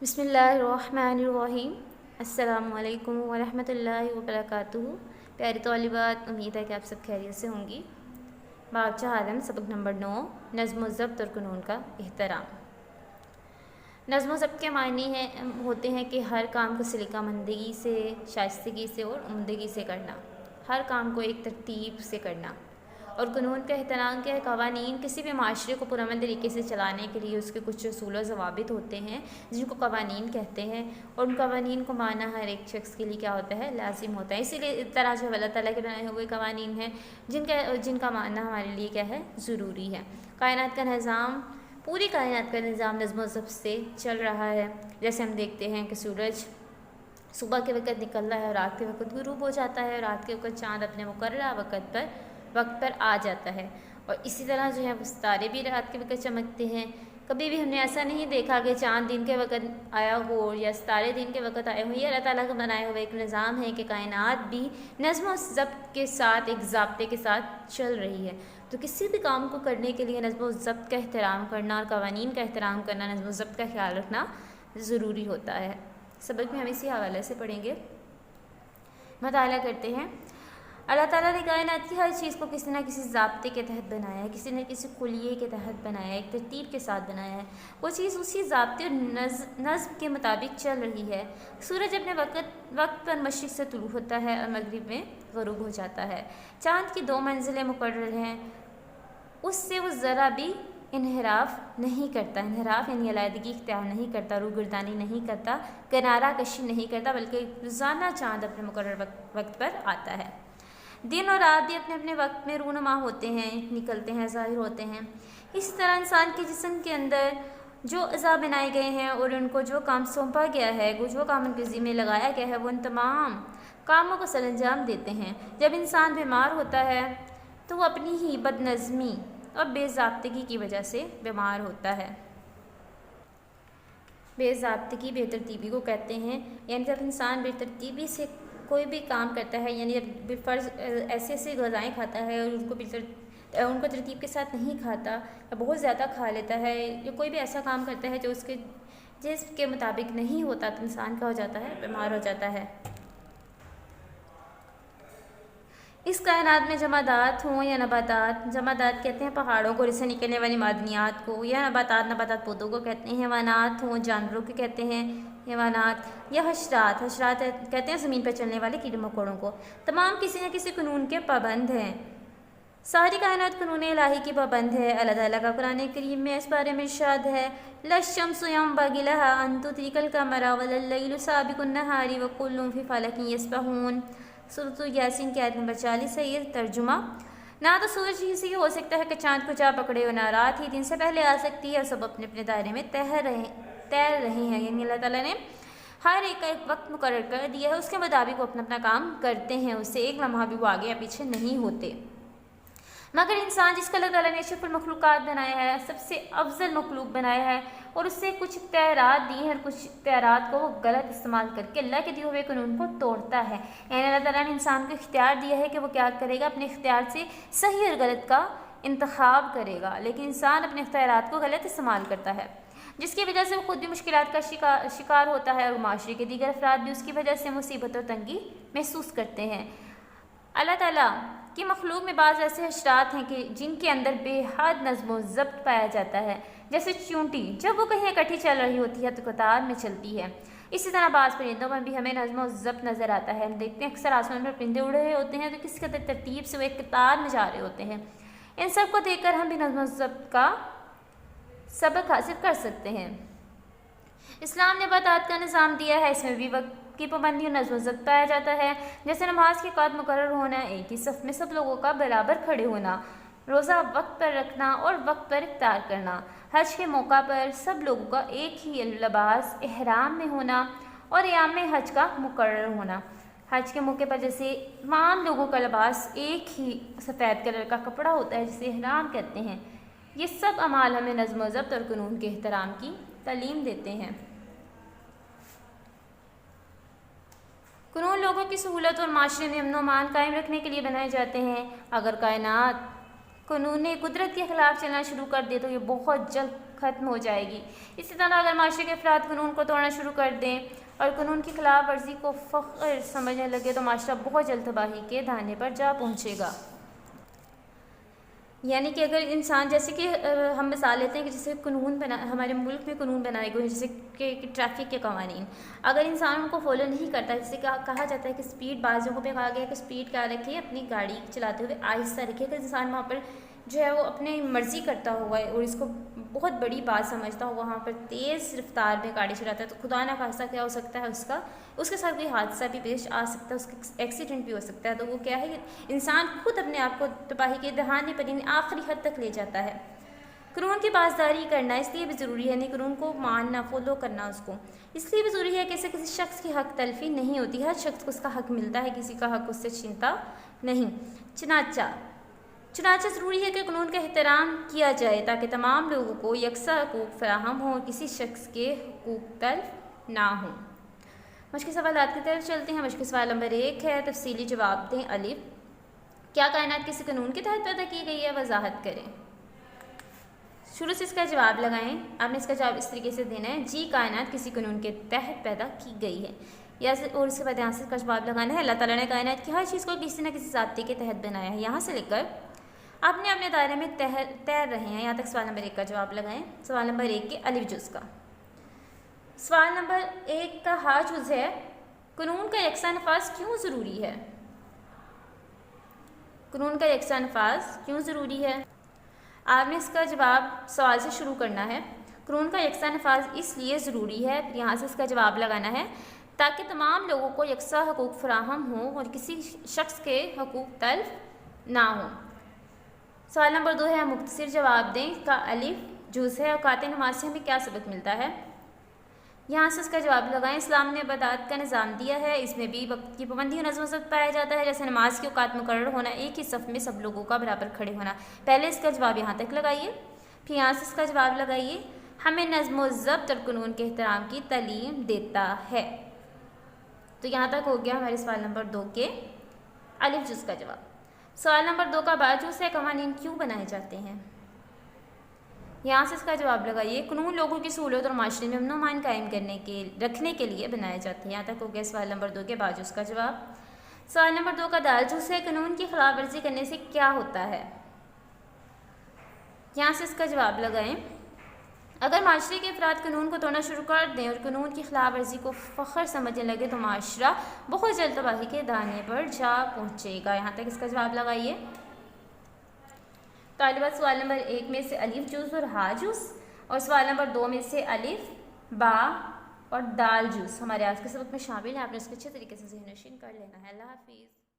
बिस्मिल्लाहिर्रहमानिर्रहीम। अस्सलामुअलैकुम वरहमतुल्लाहि वबरकातुहू। प्यारी तौलिबात, उम्मीद है कि आप सब खैरियत से होंगी। बावचा आलम सबक नंबर 9, नज़्म व ज़ब्त और क़ुनून का एहतराम। नज़्म व ज़ब्त के मायने होते हैं कि हर काम को सलीकामंदी से, शाइस्तगी से और उम्दगी से करना, हर काम को एक तरतीब से करना। और कानून का एहतराम क्या है? कवानीन किसी भी माशरे को पुरअमन तरीके से चलाने के लिए उसके कुछ उसूल व ज़वाबित होते हैं जिनको कवानीन कहते हैं, और उन कवानीन को माना हर एक शख्स के लिए क्या होता है? लाजिम होता है। इसीलिए इस तरह जो अल्लाह ताला के बनाए हुए कवानीन हैं जिनका मानना हमारे लिए क्या है? ज़रूरी है। कायनात का निज़ाम, पूरी कायनात का निज़ाम नज़्म व ज़ब्त से चल रहा है। जैसे हम देखते हैं कि सूरज सुबह के वक़्त निकलता है और रात के वक़्त गुरूब हो जाता है, और रात के वक़्त चाँद अपने मुकर्ररा वक्त पर आ जाता है। और इसी तरह जो है सितारे भी रात के वक़्त चमकते हैं। कभी भी हमने ऐसा नहीं देखा कि चाँद दिन के वक़्त आया हो या सितारे दिन के वक़्त आए हों। ये अल्लाह ताला का बनाया हुआ एक निज़ाम है कि कायनात भी नज़्म व ज़ब्त के साथ, एक ज़ाब्ते के साथ चल रही है। तो किसी भी काम को करने के लिए नज़्म व ज़ब्त का एहतराम करना और कवानीन का एहतराम करना, नज़्म व ज़ब्त का ख्याल रखना ज़रूरी होता है। सबक में हम इसी हवाले से पढ़ेंगे। मुताला करते हैं। अल्लाह ताला ने कायनात की हर चीज़ को किसी न किसी ज़ाब्ते के तहत बनाया है, किसी न किसी कुलिये के तहत बनाया है, एक तरतीब के साथ बनाया है। वो चीज़ उसी ज़ाब्ते और नज़्म के मुताबिक चल रही है। सूरज अपने वक्त पर मशरिक़ से तुलू होता है और मगरिब में ग़ुरूब हो जाता है। चाँद की 2 मंजिलें मुकर्रर हैं, उससे वो ज़रा भी इन्हिराफ नहीं करता। इन्हिराफ यानी अलहदगी इख्तियार नहीं करता, रूगर्दानी नहीं करता, किनारा कशी नहीं करता, बल्कि रोज़ाना चाँद अपने मुकर्रर वक्त पर आता है। दिन और रात भी अपने अपने वक्त में रूनुमा होते हैं, निकलते हैं, ज़ाहिर होते हैं। इस तरह इंसान के जिस्म के अंदर जो अज़ा बनाए गए हैं और उनको जो काम सौंपा गया है, जो काम उनके ज़िम्मे लगाया गया है, वो उन तमाम कामों को सरअंजाम देते हैं। जब इंसान बीमार होता है तो वो अपनी ही बदनज़मी और बेज़ाब्तगी की वजह से बीमार होता है। बेज़ाब्तगी बेतरतीबी को कहते हैं। यानी जब इंसान बेतरतीबी से कोई भी काम करता है, यानी जब फ़र्ज़ ऐसे ग़िज़ाएँ खाता है और उनको तरतीब के साथ नहीं खाता या बहुत ज़्यादा खा लेता है, या कोई भी ऐसा काम करता है जो उसके जिस्म के मुताबिक नहीं होता, तो इंसान क्या हो जाता है? बीमार हो जाता है। इस कायनात में जमादात हों या नबातात, जमादात कहते हैं पहाड़ों को, रिसे निकलने वाली मादनियात को, या नबातात पौधों को कहते हैं। हैवानात हों, जानवरों को कहते हैं हैवानात, या हशरात कहते हैं ज़मीन पर चलने वाले कीड़े मकोड़ों को। तमाम किसी न किसी कानून के पाबंद हैं। सारी कायनात कानून इलाही की पाबंद है। अल्लाह ताला का कुरान करीम में इस बारे में इरशाद है, लश्शम्सु यंबग़ी लहा अन तुद्रिकल क़मरा वल्लैलु साबिक़ुन नहारी व कुल्लुन फ़ी फ़लकिन यस्बहून। सूरह यासीन की आयत नंबर 40 है ये तर्जुमा। ना तो सूरज ही से हो सकता है कि चाँद को जा पकड़े, और ना रात ही दिन से पहले आ सकती है, और सब अपने अपने दायरे में तैर रहे हैं। यानी अल्लाह ताला ने हर एक का एक वक्त मुकर्रर कर दिया है, उसके मुताबिक वो अपना अपना काम करते हैं, उससे एक लम्हा भी वो आगे या पीछे नहीं होते। मगर इंसान जिसका अल्लाह ताला ने अशरफुल मखलूक़ात बनाया है, सबसे अफजल मखलूक बनाया है, और उससे कुछ इख्तियारात दी हैं, कुछ इख्तियारात को वो गलत इस्तेमाल करके अल्लाह के दिए हुए कानून को तोड़ता है। यानी अल्लाह ताला ने इंसान को इख्तियार दिया है कि वो क्या करेगा? अपने इख्तियार से सही और गलत का इंतखाब करेगा, लेकिन इंसान अपने इख्तियारात को गलत इस्तेमाल करता है, जिसकी वजह से वो खुद भी मुश्किलात का शिकार होता है, और माशरे के दीगर अफराद भी उसकी वजह से मुसीबत और तंगी महसूस करते हैं। अल्लाह ताला की मखलूक में बाज़ ऐसे हशरात हैं कि जिनके अंदर बेहद नज़्म व ज़ब्त पाया जाता है। जैसे चूंटी, जब वो कहीं इकट्ठी चल रही होती है तो कतार में चलती है। इसी तरह बाज़ परिंदों में भी हमें नज़्म व ज़ब्त नज़र आता है। हम देखते हैं अक्सर आसमान पर परिंदे उड़ रहे होते हैं तो किस कदर तरतीब से वो एक कतार में जा रहे होते हैं। इन सब को देखकर हम भी नज़्म व ज़ब्त का सबक हासिल कर सकते हैं। इस्लाम ने इबादत का निज़ाम दिया है, इसमें भी वक्त की पाबंदी और नज़्म व ज़ब्त पाया जाता है। जैसे नमाज के औक़ात मुकर्रर होना, एक ही सफ़ में सब लोगों का बराबर खड़े होना, रोज़ा वक्त पर रखना और वक्त पर इफ्तार करना, हज के मौका पर सब लोगों का एक ही लिबास एहराम में होना, और याम में हज का मुकर्रर होना। हज के मौके पर जैसे तमाम लोगों का लिबास एक ही सफ़ेद कलर का कपड़ा होता है जिसे एहराम कहते हैं। ये सब अमाल हमें नज़्म व ज़ब्त और कानून के एहतराम की तालीम देते हैं। कानून लोगों की सहूलत और माशरे में अमन व अमान कायम रखने के लिए बनाए जाते हैं। अगर कायनात कानून कुदरत के ख़िलाफ़ चलना शुरू कर दे तो ये बहुत जल्द ख़त्म हो जाएगी। इसी तरह अगर माशरे के अफराद कानून को तोड़ना शुरू कर दें और कानून की खिलाफ वर्जी को फ़ख्र समझने लगे तो माशरा बहुत जल्द तबाही के दाने पर जा पहुँचेगा। यानी कि अगर इंसान, जैसे कि हम मिसाल लेते हैं कि जैसे कानून बना, हमारे मुल्क में कानून बनाए गए हैं जैसे कि ट्रैफिक के कवानीन, अगर इंसान उनको फॉलो नहीं करता, जैसे कहा जाता है कि स्पीड, बाज़ जगहों पे कहा गया है कि स्पीड क्या रखिए, अपनी गाड़ी चलाते हुए आहिस्ता रखिए। अगर इंसान वहाँ पर जो है वो अपनी मर्ज़ी करता हुआ है और इसको बहुत बड़ी बात समझता हुआ वहाँ पर तेज़ रफ्तार में गाड़ी चलाता है तो खुदा ना खासा क्या हो सकता है, उसके साथ कोई हादसा भी पेश आ सकता है, उसका एक्सीडेंट भी हो सकता है। तो वो क्या है कि इंसान खुद अपने आप को तबाही के दहाने पर यानी आखिरी हद तक ले जाता है। कानून की पासदारी करना इसलिए भी ज़रूरी है, नहीं कानून को मानना, फॉलो करना उसको इसलिए भी ज़रूरी है कि इससे किसी शख्स की हक तलफी नहीं होती, हर शख्स को उसका हक मिलता है, किसी का हक उससे छीनता नहीं। चुनाचा ज़रूरी है कि कानून का एहतराम किया जाए ताकि तमाम लोगों को यकसा हकूक़ फराहम हो और किसी शख्स के हकूक़ तल्फ ना हो। मुश्किल सवालात की तरफ चलते हैं। मुश्किल सवाल नंबर 1 है, तफसीली जवाब दें। अलिफ, क्या कायनात किसी कानून के तहत पैदा की गई है? वजाहत करें। शुरू से इसका जवाब लगाएं। आपने इसका जवाब इस तरीके से देना है, जी कायनात किसी कानून के तहत पैदा की गई है, या और उसके बाद यहाँ से इसका जवाब लगाना है, अल्लाह ताला ने कायनात की हर चीज़ को किसी न किसी ज़ाब्ते के तहत बनाया है। यहाँ से लेकर आपने अपने दायरे में तैर रहे हैं, यहाँ तक सवाल नंबर 1 का जवाब लगाएं। सवाल नंबर 1 के अलिफ जुज़ का। सवाल नंबर 1 का हा जुज़ है, कानून का यकसा नफाज क्यों ज़रूरी है? कानून का यकसा नफाज क्यों ज़रूरी है? आपने इसका जवाब सवाल से शुरू करना है। कानून का यकसा नफाज इसलिए ज़रूरी है, फिर यहाँ से इसका जवाब लगाना है, ताकि तमाम लोगों को यकसा हकूक़ फराहम हो और किसी शख्स के हकूक़ तल्फ ना हो। सवाल नंबर 2 है, मुख्तसर जवाब दें का अलिफ जुज़ है, औकात नमाज से हमें क्या सबक मिलता है? यहाँ से इसका जवाब लगाएं। इस्लाम ने इबादत का निज़ाम दिया है, इसमें भी वक्त की पाबंदी और नज़्म ज़ब्त पाया जाता है, जैसे नमाज के औकात मुकर्रर होना, एक ही सफ़ में सब लोगों का बराबर खड़े होना। पहले इसका जवाब यहाँ तक लगाइए, फिर यहाँ से इसका जवाब लगाइए, हमें नज़्म ज़ब्त और कानून के एहतराम की तालीम देता है। तो यहाँ तक हो गया हमारे सवाल नंबर 2 के अलिफ जुज़ का जवाब। सवाल नंबर 2 का बाजुज़ है, कवानीन क्यों बनाए जाते हैं? यहाँ से इसका जवाब लगाइए, कानून लोगों की सहूलत और माशरे में अमन अमान कायम रखने के लिए बनाए जाते हैं। यहाँ तक हो गया सवाल नंबर 2 के बाजुज़ का जवाब। सवाल नंबर 2 का दाल जुज़ है, कानून की खिलाफ वर्जी करने से क्या होता है? यहाँ से इसका जवाब लगाएं। अगर माशरे के अफराद कानून को तोड़ना शुरू कर दें और कानून की खिलाफ वर्जी को फ़ख्र समझने लगे तो माशरा बहुत जल्द तबाही के दाने पर जा पहुँचेगा। यहाँ तक इसका जवाब लगाइए। तालिबात सवाल नंबर 1 में से अलिफ जुज़ और हा जुज़, और सवाल नंबर 2 में से अलिफ, बा और दाल जुज़ हमारे आज के सबक में शामिल है। आपने उसको अच्छे तरीके से ज़हन नशीन कर लेना है। अल्लाह हाफिज़।